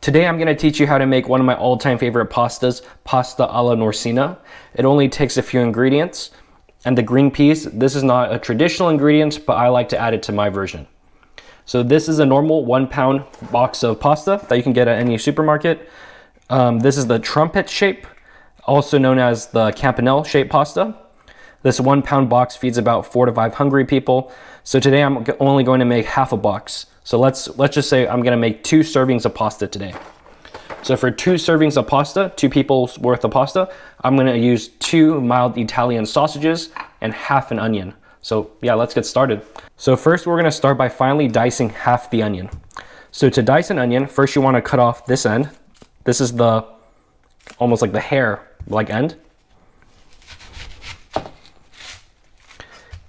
Today I'm going to teach you how to make one of my all-time favorite pastas, pasta alla Norcina. It only takes a few ingredients. And the green peas, this is not a traditional ingredient, but I like to add it to my version. So this is a normal 1 pound box of pasta that you can get at any supermarket. This is the trumpet shape, also known as the campanelle shaped pasta. This 1 pound box feeds about 4 to 5 hungry people. So today I'm only going to make half a box. So let's just say I'm gonna make 2 servings of pasta today. So for 2 servings of pasta, 2 people's worth of pasta, I'm gonna use 2 mild Italian sausages and half an onion. So yeah, let's get started. So first we're gonna start by finely dicing half the onion. So to dice an onion, first you wanna cut off this end. This is the, almost like the hair-like end.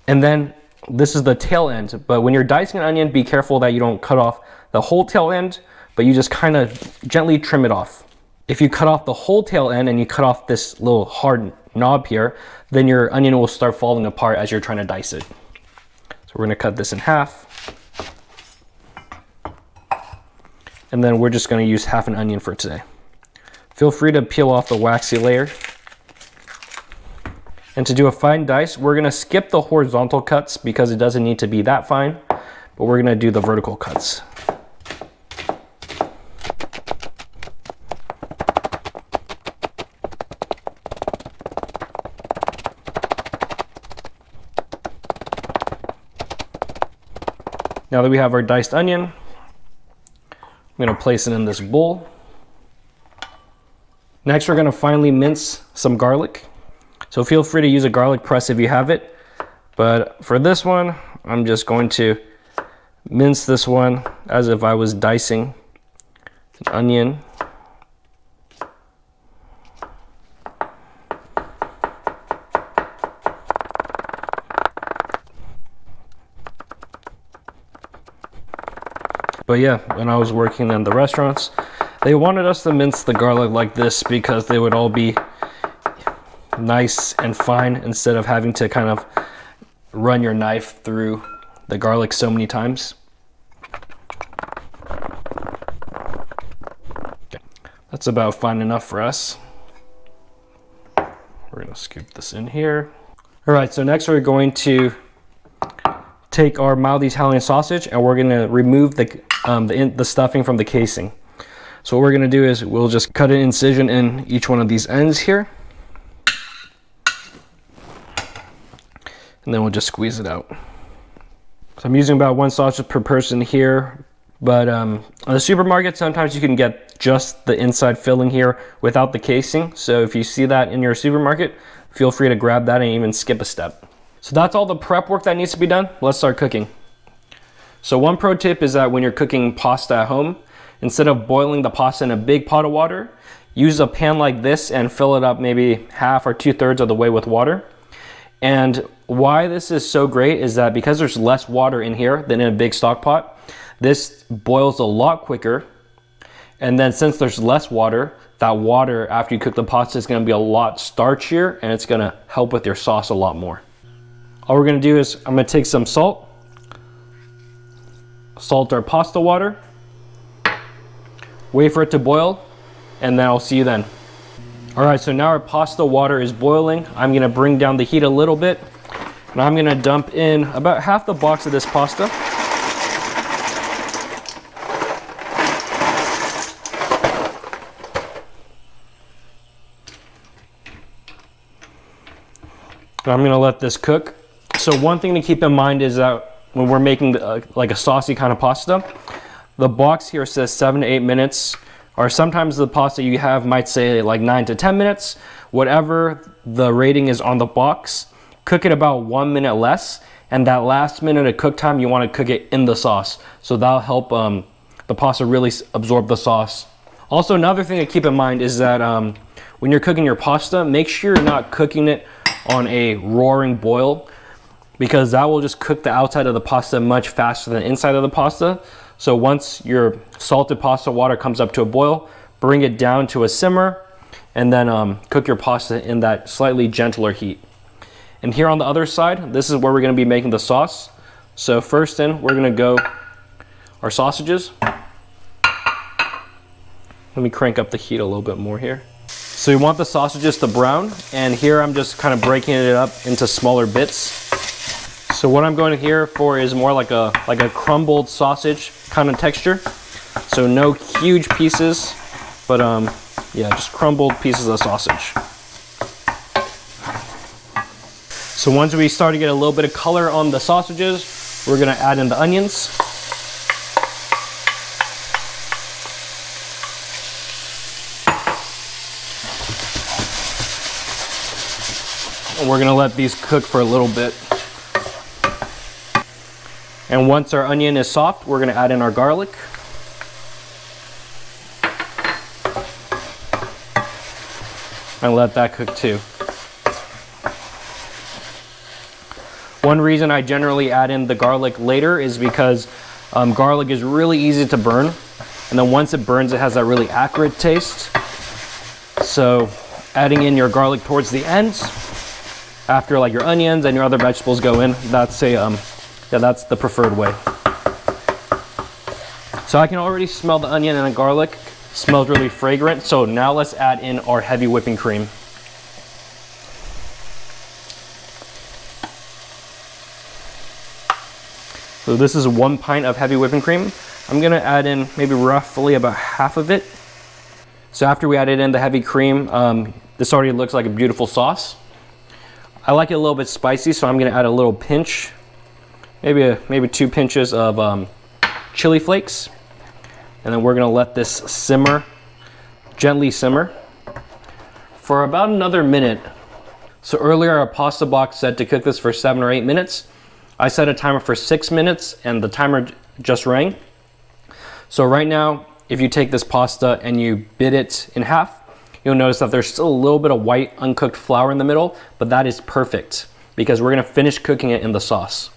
And then this is the tail end, but when you're dicing an onion, be careful that you don't cut off the whole tail end, but you just kind of gently trim it off. If you cut off the whole tail end and you cut off this little hard knob here, then your onion will start falling apart as you're trying to dice it. So we're gonna cut this in half. And then we're just gonna use half an onion for today. Feel free to peel off the waxy layer. And to do a fine dice, we're gonna skip the horizontal cuts because it doesn't need to be that fine, but we're gonna do the vertical cuts. Now that we have our diced onion, I'm gonna place it in this bowl. Next, we're gonna finely mince some garlic. So feel free to use a garlic press if you have it. But for this one, I'm just going to mince this one as if I was dicing an onion. But yeah, when I was working in the restaurants, they wanted us to mince the garlic like this because they would all be nice and fine instead of having to kind of run your knife through the garlic so many times. Okay. That's about fine enough for us. We're gonna scoop this in here. All right, so next we're going to take our mild Italian sausage and we're gonna remove the stuffing from the casing. So what we're gonna do is we'll just cut an incision in each one of these ends here. And then we'll just squeeze it out. So I'm using about 1 sausage per person here, but at the supermarket, sometimes you can get just the inside filling here without the casing. So if you see that in your supermarket, feel free to grab that and even skip a step. So that's all the prep work that needs to be done. Let's start cooking. So one pro tip is that when you're cooking pasta at home, instead of boiling the pasta in a big pot of water, use a pan like this and fill it up maybe half or 2/3 of the way with water. And why this is so great is that because there's less water in here than in a big stock pot, this boils a lot quicker. And then since there's less water, that water after you cook the pasta is gonna be a lot starchier and it's gonna help with your sauce a lot more. All we're gonna do is I'm gonna take some salt our pasta water, wait for it to boil, and then I'll see you then. All right, so now our pasta water is boiling. I'm gonna bring down the heat a little bit, and I'm gonna dump in about half the box of this pasta. And I'm gonna let this cook. So one thing to keep in mind is that when we're making like a saucy kind of pasta, the box here says 7 to 8 minutes, or sometimes the pasta you have might say like 9 to 10 minutes. Whatever the rating is on the box, cook it about 1 minute less, and that last minute of cook time, you want to cook it in the sauce. So that'll help the pasta really absorb the sauce. Also, another thing to keep in mind is that when you're cooking your pasta, make sure you're not cooking it on a roaring boil, because that will just cook the outside of the pasta much faster than the inside of the pasta. So once your salted pasta water comes up to a boil, bring it down to a simmer, and then cook your pasta in that slightly gentler heat. And here on the other side, this is where we're gonna be making the sauce. So first in, we're gonna go our sausages. Let me crank up the heat a little bit more here. So you want the sausages to brown, and here I'm just kind of breaking it up into smaller bits. So what I'm going here for is more like a crumbled sausage kind of texture. So no huge pieces, but yeah, just crumbled pieces of sausage. So once we start to get a little bit of color on the sausages, we're gonna add in the onions. And we're gonna let these cook for a little bit. And once our onion is soft, we're gonna add in our garlic. And let that cook too. One reason I generally add in the garlic later is because garlic is really easy to burn. And then once it burns, it has that really acrid taste. So adding in your garlic towards the end, after like your onions and your other vegetables go in, that's that's the preferred way. So I can already smell the onion and the garlic. It smells really fragrant. So now let's add in our heavy whipping cream. So this is 1 pint of heavy whipping cream. I'm gonna add in maybe roughly about half of it. So after we added in the heavy cream, this already looks like a beautiful sauce. I like it a little bit spicy, so I'm gonna add a little pinch, maybe 2 pinches of chili flakes. And then we're gonna let this simmer, gently simmer, for about another minute. So earlier our pasta box said to cook this for 7 or 8 minutes. I set a timer for 6 minutes and the timer just rang. So right now, if you take this pasta and you bit it in half, you'll notice that there's still a little bit of white uncooked flour in the middle, but that is perfect because we're gonna finish cooking it in the sauce.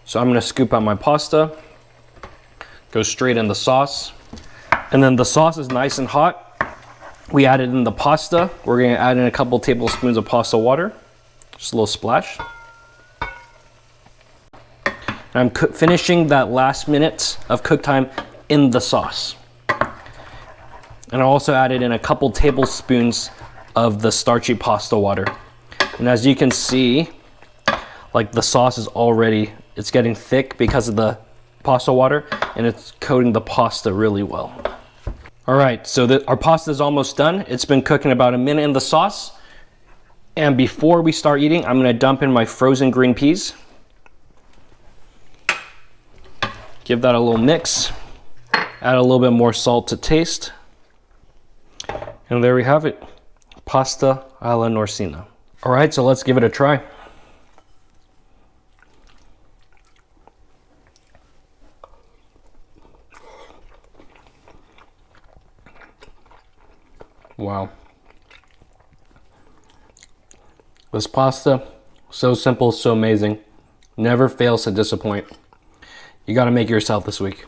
So I'm gonna scoop out my pasta, go straight in the sauce. And then the sauce is nice and hot. We added in the pasta. We're gonna add in a couple tablespoons of pasta water, just a little splash. And I'm finishing that last minute of cook time in the sauce. And I also added in a couple tablespoons of the starchy pasta water. And as you can see, like the sauce is already, it's getting thick because of the pasta water, and it's coating the pasta really well. All right, so our pasta is almost done. It's been cooking about a minute in the sauce. And before we start eating, I'm gonna dump in my frozen green peas. Give that a little mix. Add a little bit more salt to taste. And there we have it, pasta alla Norcina. All right, so let's give it a try. Wow. This pasta, so simple, so amazing. Never fails to disappoint. You gotta make it yourself this week.